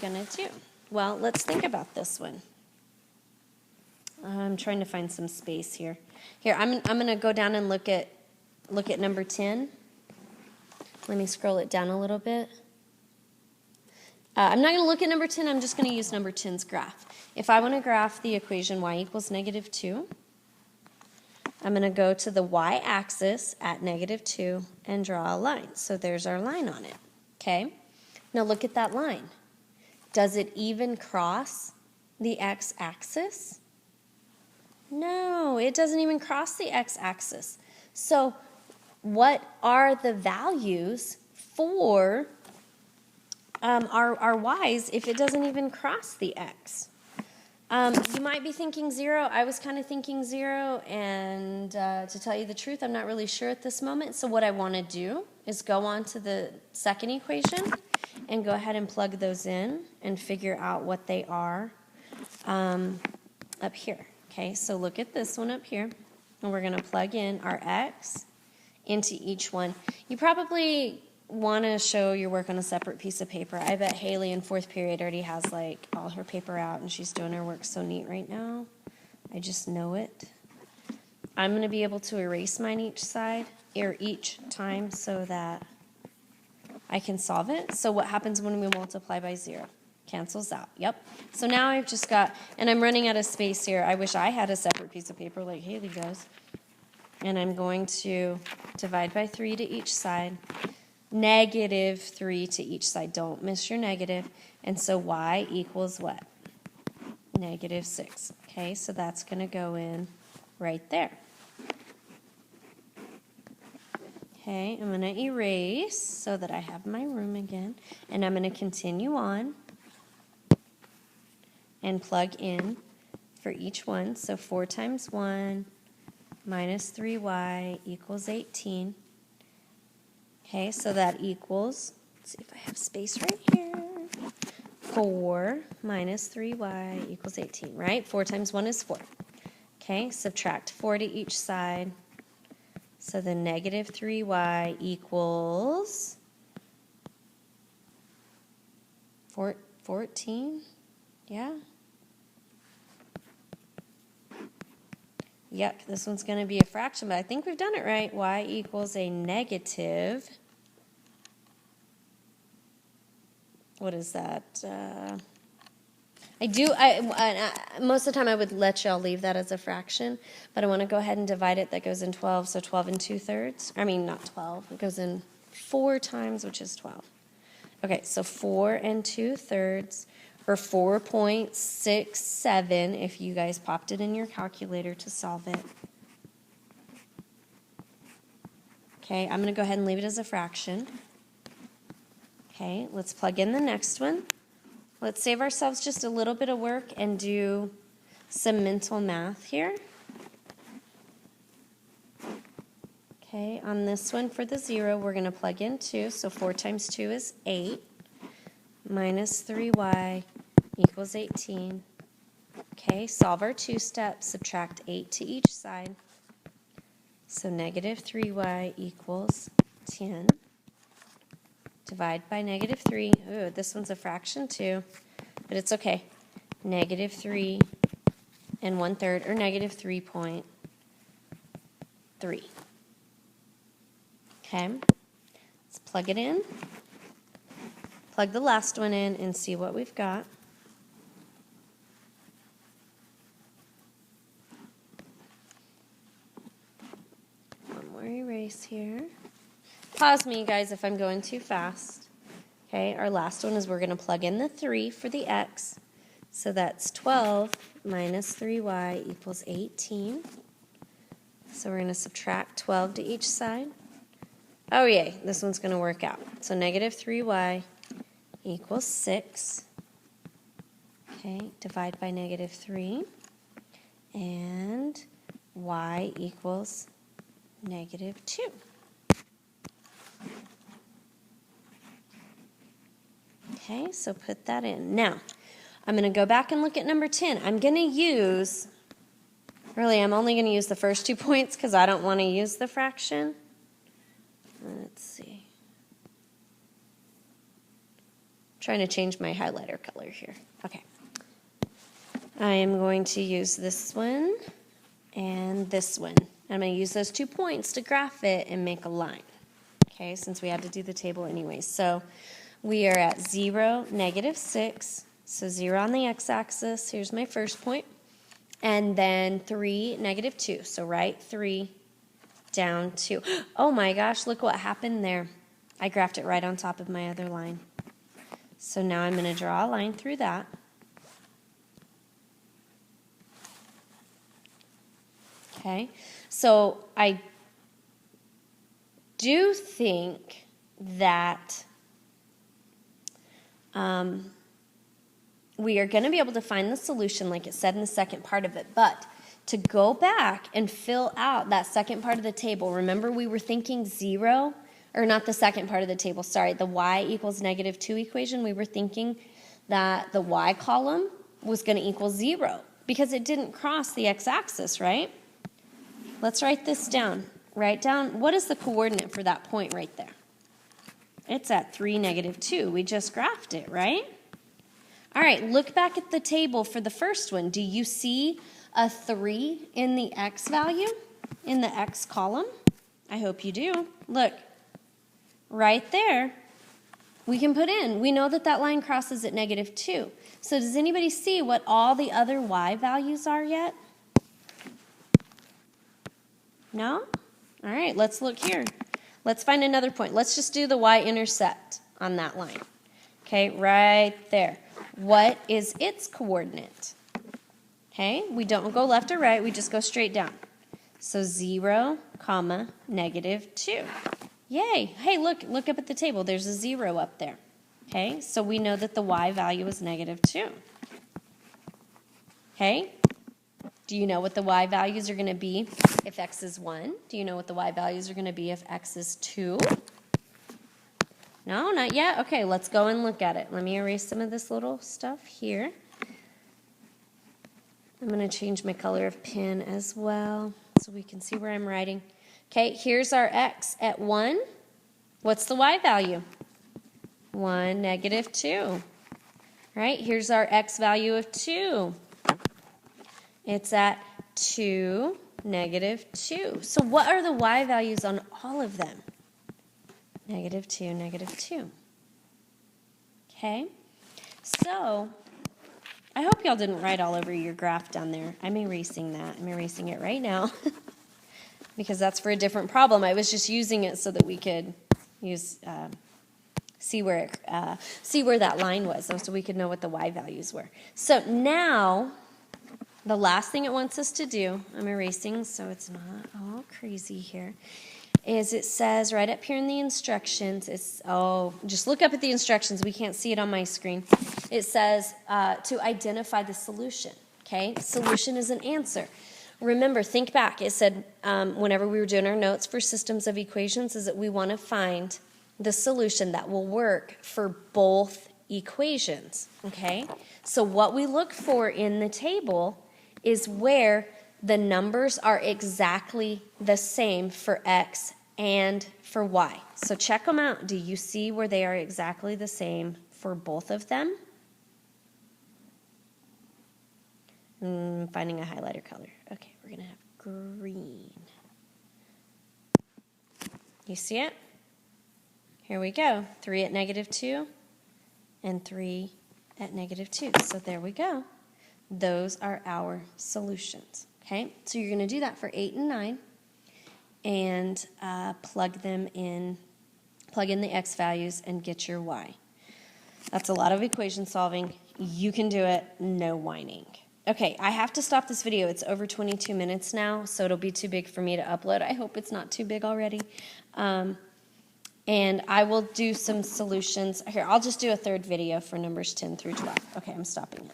going to do? Well, let's think about this one. I'm trying to find some space here. Here, I'm going to go down and look at number 10. Let me scroll it down a little bit. I'm not going to look at number 10. I'm just going to use number 10's graph. If I want to graph the equation y equals -2, I'm going to go to the y-axis at -2 and draw a line. So there's our line on it. Okay? Now look at that line. Does it even cross the x-axis? No, it doesn't even cross the x-axis. So what are the values for our y's if it doesn't even cross the x? You might be thinking 0. I was kind of thinking 0, and to tell you the truth, I'm not really sure at this moment. So what I want to do is go on to the second equation and go ahead and plug those in and figure out what they are up here. Okay, so look at this one up here, and we're going to plug in our x into each one. You probably want to show your work on a separate piece of paper. I bet Haley in 4th period already has like all her paper out, and she's doing her work so neat right now. I just know it. I'm going to be able to erase mine each time so that I can solve it. So what happens when we multiply by 0? Cancels out. Yep. So now I've just got, and I'm running out of space here. I wish I had a separate piece of paper like Haley does. And I'm going to divide by 3 to each side. -3 to each side. Don't miss your negative. And so y equals what? -6. Okay, so that's going to go in right there. Okay, I'm going to erase so that I have my room again. And I'm going to continue on and plug in for each one. So 4 times 1 minus 3y equals 18. Okay, so that equals, let's see if I have space right here, 4 minus 3y equals 18, right? 4 times 1 is 4. Okay, subtract 4 to each side. So the -3y equals 14, yeah? Yuck, this one's going to be a fraction, but I think we've done it right. Y equals a negative, what is that? Most of the time I would let y'all leave that as a fraction, but I want to go ahead and divide it. That goes in 12, so 12 and 2/3. I mean, not 12. It goes in 4 times, which is 12. Okay, so 4 and 2/3, or 4.67 if you guys popped it in your calculator to solve it. Okay, I'm going to go ahead and leave it as a fraction. Okay, let's plug in the next one. Let's save ourselves just a little bit of work and do some mental math here. Okay, on this one for the 0, we're going to plug in 2. So 4 times 2 is 8. Minus 3y equals 18. Okay, solve our 2 steps. Subtract 8 to each side. So -3y equals 10. Divide by -3. Ooh, this one's a fraction too, but it's okay. -3 and 1/3, or -3.3. Okay, let's plug it in. Plug the last one in and see what we've got. One more erase here. Pause me, guys, if I'm going too fast. Okay, our last one is we're going to plug in the 3 for the x. So that's 12 minus 3y equals 18. So we're going to subtract 12 to each side. Oh, yay, this one's going to work out. So -3y equals 6. Okay, divide by -3. And y equals -2. Okay, so put that in. Now, I'm going to go back and look at number 10. I'm going to use, really, I'm only going to use the first 2 points because I don't want to use the fraction. Let's see. trying to change my highlighter color here. Okay. I am going to use this one and this one. I'm going to use those 2 points to graph it and make a line. Okay, since we had to do the table anyway. So we are at 0, -6. So 0 on the x-axis. Here's my first point. And then 3, -2. So right 3 down 2. Oh my gosh, look what happened there. I graphed it right on top of my other line. So now I'm going to draw a line through that. Okay, so I do think that we are going to be able to find the solution like it said in the second part of it, but to go back and fill out that second part of the table, remember we were thinking 0, or not the second part of the table, sorry, the y equals -2 equation, we were thinking that the y column was going to equal 0 because it didn't cross the x-axis, right? Let's write this down. Write down, what is the coordinate for that point right there? It's at 3, -2. We just graphed it, right? All right, look back at the table for the first one. Do you see a 3 in the x value, in the x column? I hope you do. Look, right there, we can put in. We know that that line crosses at -2. So does anybody see what all the other y values are yet? No? All right, let's look here. Let's find another point. Let's just do the y-intercept on that line. Okay, right there. What is its coordinate? Okay, we don't go left or right, we just go straight down. So 0, -2. Yay! Hey, look up at the table. There's a 0 up there. Okay, so we know that the y value is -2. Okay? Do you know what the y values are going to be if x is 1? Do you know what the y values are going to be if x is 2? No, not yet? Okay, let's go and look at it. Let me erase some of this little stuff here. I'm going to change my color of pen as well so we can see where I'm writing. Okay, here's our x at 1. What's the y value? 1, -2. Right, here's our x value of 2. It's at 2, -2. So what are the y values on all of them? -2, -2. Okay, so I hope y'all didn't write all over your graph down there. I'm erasing that. I'm erasing it right now because that's for a different problem. I was just using it so that we could use see where that line was, so we could know what the y values were. So now the last thing it wants us to do, I'm erasing so it's not all crazy here, is it says right up here in the instructions, just look up at the instructions, we can't see it on my screen. It says to identify the solution, okay? Solution is an answer. Remember, think back, it said whenever we were doing our notes for systems of equations is that we want to find the solution that will work for both equations, okay? So what we look for in the table is where the numbers are exactly the same for x and for y. So check them out. Do you see where they are exactly the same for both of them? Finding a highlighter color. Okay, we're going to have green. You see it? Here we go. 3 at -2 and 3 at -2. So there we go. Those are our solutions. Okay, so you're going to do that for 8 and 9 and plug in the x values and get your y. That's a lot of equation solving. You can do it, no whining. Okay, I have to stop this video. It's over 22 minutes now, so it'll be too big for me to upload. I hope it's not too big already. And I will do some solutions. Here, I'll just do a third video for numbers 10 through 12. Okay, I'm stopping it.